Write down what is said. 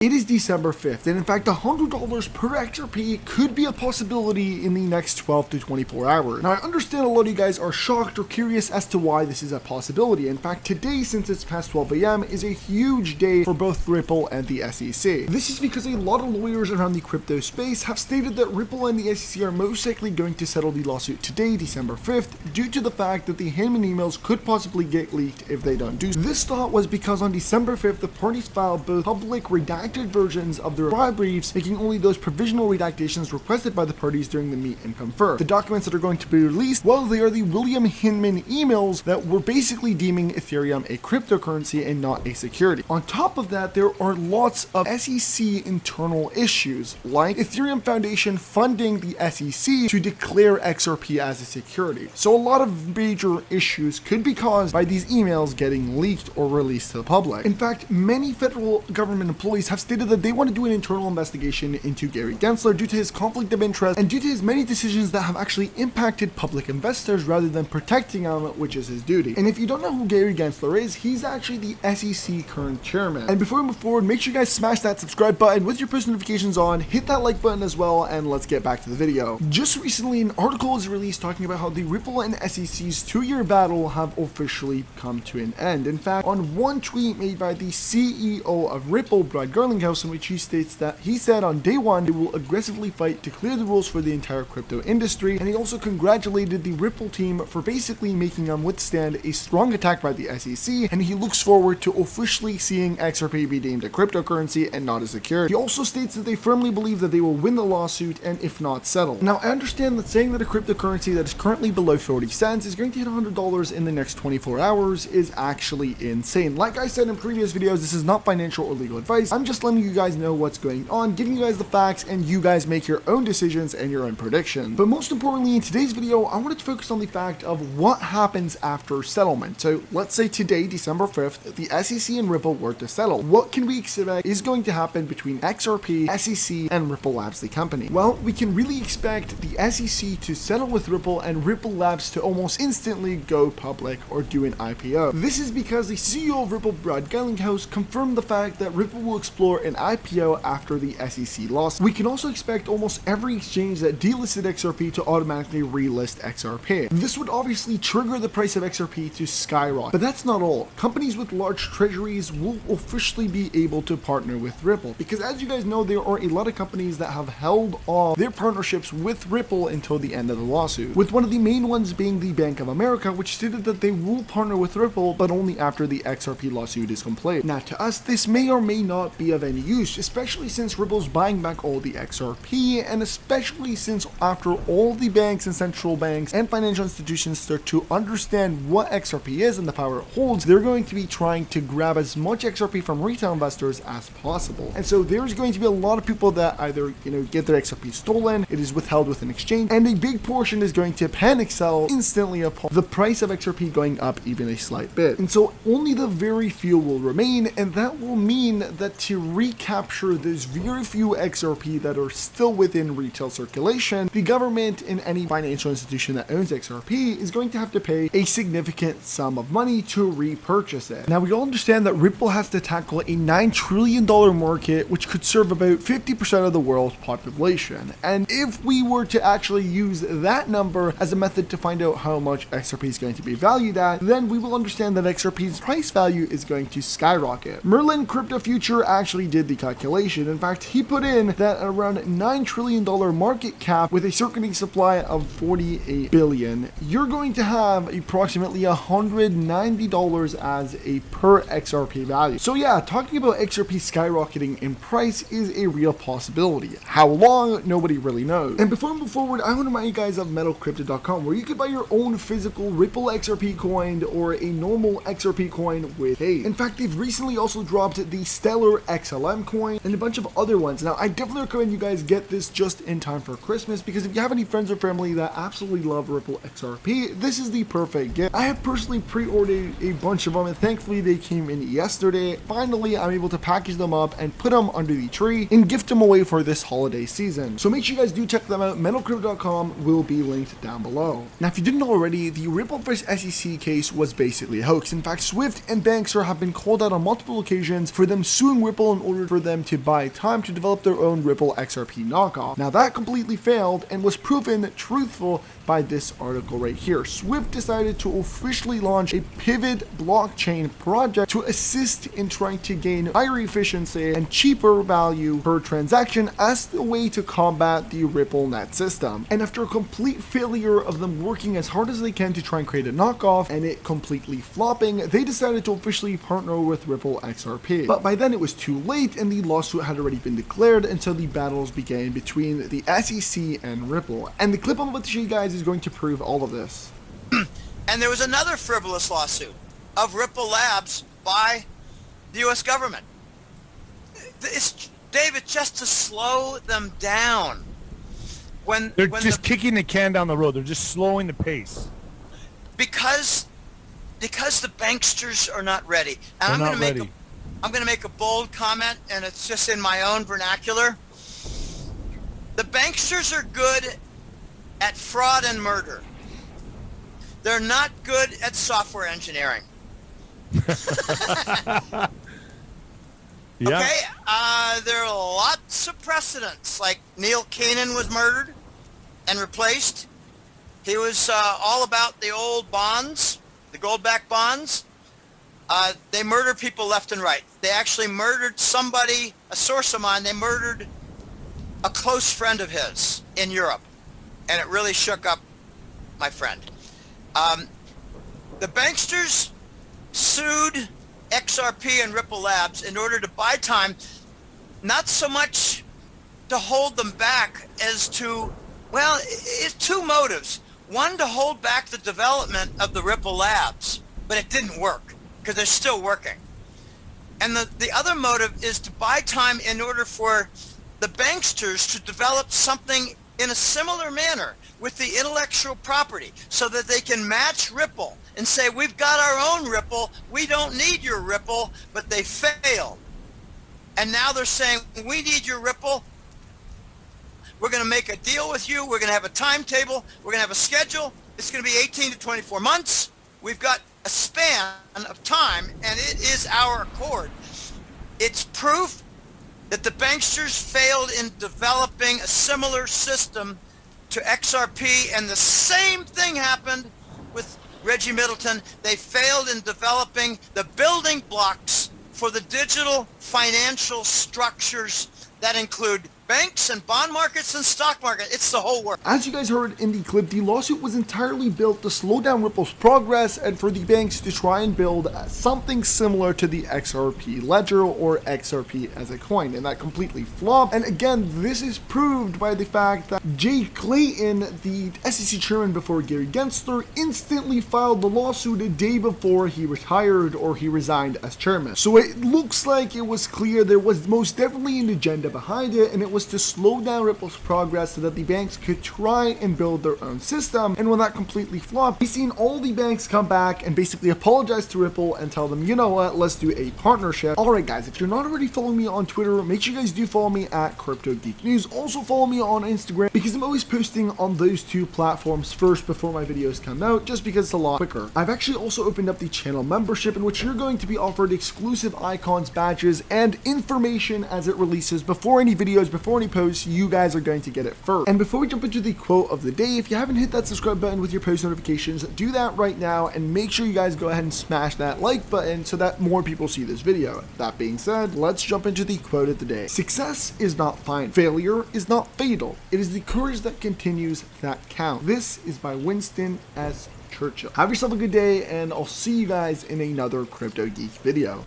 It is December 5th, and in fact, $100 per XRP could be a possibility in the next 12 to 24 hours. Now, I understand a lot of you guys are shocked or curious as to why this is a possibility. In fact, today, since it's past 12 a.m., is a huge day for both Ripple and the SEC. This is because a lot of lawyers around the crypto space have stated that Ripple and the SEC are most likely going to settle the lawsuit today, December 5th, due to the fact that the Hinman emails could possibly get leaked if they don't do so. This thought was because on December 5th, the parties filed both public redacted versions of their reply briefs, making only those provisional redactations requested by the parties during the meet and confer. The documents that are going to be released, well, they are the William Hinman emails that were basically deeming Ethereum a cryptocurrency and not a security. On top of that, there are lots of SEC internal issues, like Ethereum Foundation funding the SEC to declare XRP as a security. So a lot of major issues could be caused by these emails getting leaked or released to the public. In fact, many federal government employees have stated that they want to do an internal investigation into Gary Gensler due to his conflict of interest and due to his many decisions that have actually impacted public investors rather than protecting them, which is his duty. And if you don't know who Gary Gensler is, he's actually the SEC current chairman. And before we move forward, make sure you guys smash that subscribe button with your post notifications on, hit that like button as well, and let's get back to the video. Just recently, an article was released talking about how the Ripple and SEC's 2-year battle have officially come to an end. In fact, on one tweet made by the CEO of Ripple, Brad Garlinghouse, in which he states that he said on day one they will aggressively fight to clear the rules for the entire crypto industry, and he also congratulated the Ripple team for basically making them withstand a strong attack by the SEC, and he looks forward to officially seeing XRP be deemed a cryptocurrency and not a security. He also states that they firmly believe that they will win the lawsuit and if not settle. Now, I understand that saying that a cryptocurrency that is currently below 40 cents is going to hit $100 in the next 24 hours is actually insane. Like I said in previous videos, this is not financial or legal advice. I'm just letting you guys know what's going on, giving you guys the facts, and you guys make your own decisions and your own predictions. But most importantly, in today's video, I wanted to focus on the fact of what happens after settlement. So let's say today, December 5th, the SEC and Ripple were to settle. What can we expect is going to happen between XRP, SEC, and Ripple Labs, the company? Well, we can really expect the SEC to settle with Ripple and Ripple Labs to almost instantly go public or do an IPO. This is because the CEO of Ripple, Brad Garlinghouse, confirmed the fact that Ripple will explore an IPO after the SEC loss. We can also expect almost every exchange that delisted XRP to automatically relist XRP. This would obviously trigger the price of XRP to skyrocket. But that's not all. Companies with large treasuries will officially be able to partner with Ripple, because as you guys know, there are a lot of companies that have held off their partnerships with Ripple until the end of the lawsuit, with one of the main ones being the Bank of America, which stated that they will partner with Ripple, but only after the XRP lawsuit is complete. Now, to us, this may or may not be of any use, especially since Ripple's buying back all the XRP, and especially since after all the banks and central banks and financial institutions start to understand what XRP is and the power it holds, they're going to be trying to grab as much XRP from retail investors as possible. And so there's going to be a lot of people that either, get their XRP stolen, it is withheld with an exchange, and a big portion is going to panic sell instantly upon the price of XRP going up even a slight bit. And so only the very few will remain, and that will mean that to recapture those very few XRP that are still within retail circulation, the government and any financial institution that owns XRP is going to have to pay a significant sum of money to repurchase it. Now, we all understand that Ripple has to tackle a $9 trillion market, which could serve about 50% of the world's population. And if we were to actually use that number as a method to find out how much XRP is going to be valued at, then we will understand that XRP's price value is going to skyrocket. Merlin Crypto Future actually did the calculation. In fact, he put in that around $9 trillion market cap with a circulating supply of 48 billion, you're going to have approximately $190 as a per XRP value. So yeah, talking about XRP skyrocketing in price is a real possibility. How long? Nobody really knows. And before we move forward, I want to remind you guys of metalcrypto.com, where you could buy your own physical Ripple XRP coin or a normal XRP coin with Hey. In fact, they've recently also dropped the Stellar XLM coin and a bunch of other ones. Now, I definitely recommend you guys get this just in time for Christmas, because if you have any friends or family that absolutely love Ripple XRP, this is the perfect gift. I have personally pre-ordered a bunch of them, and thankfully they came in yesterday. Finally, I'm able to package them up and put them under the tree and gift them away for this holiday season. So make sure you guys do check them out. Metalcrypto.com will be linked down below. Now, if you didn't know already, the Ripple vs SEC case was basically a hoax. In fact, Swift and Banks have been called out on multiple occasions for them suing Ripple Ripple in order for them to buy time to develop their own Ripple XRP knockoff. Now that completely failed and was proven truthful by this article right here. Swift decided to officially launch a pivot blockchain project to assist in trying to gain higher efficiency and cheaper value per transaction as the way to combat the Ripple net system. And after a complete failure of them working as hard as they can to try and create a knockoff and it completely flopping, they decided to officially partner with Ripple XRP. But by then it was too late and the lawsuit had already been declared, and so the battles began between the SEC and Ripple. And the clip I'm about to show you guys is going to prove all of this. And there was another frivolous lawsuit of Ripple Labs by the U.S. government. It's, David, just to slow them down. They're just kicking the can down the road. They're just slowing the pace. Because the banksters are not ready. And I'm going to make a bold comment, and it's just in my own vernacular. The banksters are good at fraud and murder. They're not good at software engineering. Yeah. Okay, there are lots of precedents. Like Neil Keenan was murdered and replaced. He was all about the old bonds, the gold-backed bonds. They murder people left and right. They actually murdered somebody, a source of mine. They murdered a close friend of his in Europe, and it really shook up my friend. The banksters sued XRP and Ripple Labs in order to buy time, not so much to hold them back as to, well, it's two motives. One, to hold back the development of the Ripple Labs, but it didn't work because they're still working. And the other motive is to buy time in order for the banksters to develop something in a similar manner with the intellectual property so that they can match Ripple and say, we've got our own Ripple, we don't need your Ripple, but they failed. And now they're saying, we need your Ripple, we're going to make a deal with you, we're going to have a timetable, we're going to have a schedule, it's going to be 18 to 24 months, we've got a span of time, and it is our accord. It's proof that the banksters failed in developing a similar system to XRP, and the same thing happened with Reggie Middleton. They failed in developing the building blocks for the digital financial structures that include banks and bond markets and stock market. It's the whole work. As you guys heard in the clip, the lawsuit was entirely built to slow down Ripple's progress and for the banks to try and build something similar to the XRP ledger or XRP as a coin, and that completely flopped. And again, this is proved by the fact that Jay Clayton, the SEC chairman before Gary Gensler, instantly filed the lawsuit a day before he retired or he resigned as chairman. So it looks like it was clear there was most definitely an agenda behind it, and it was to slow down Ripple's progress so that the banks could try and build their own system. And when that completely flopped, we've seen all the banks come back and basically apologize to Ripple and tell them, you know what, let's do a partnership. Alright guys, if you're not already following me on Twitter, make sure you guys do follow me at Crypto Geek News. Also follow me on Instagram because I'm always posting on those two platforms first before my videos come out, just because it's a lot quicker. I've actually also opened up the channel membership, in which you're going to be offered exclusive icons, badges, and information as it releases before any videos, before any posts. You guys are going to get it first. And before we jump into the quote of the day, if you haven't hit that subscribe button with your post notifications, do that right now, and make sure you guys go ahead and smash that like button so that more people see this video. That being said, let's jump into the quote of the day. Success is not final. Failure is not fatal. It is the courage that continues that counts. This is by Winston S. Churchill. Have yourself a good day, and I'll see you guys in another Crypto Geek video.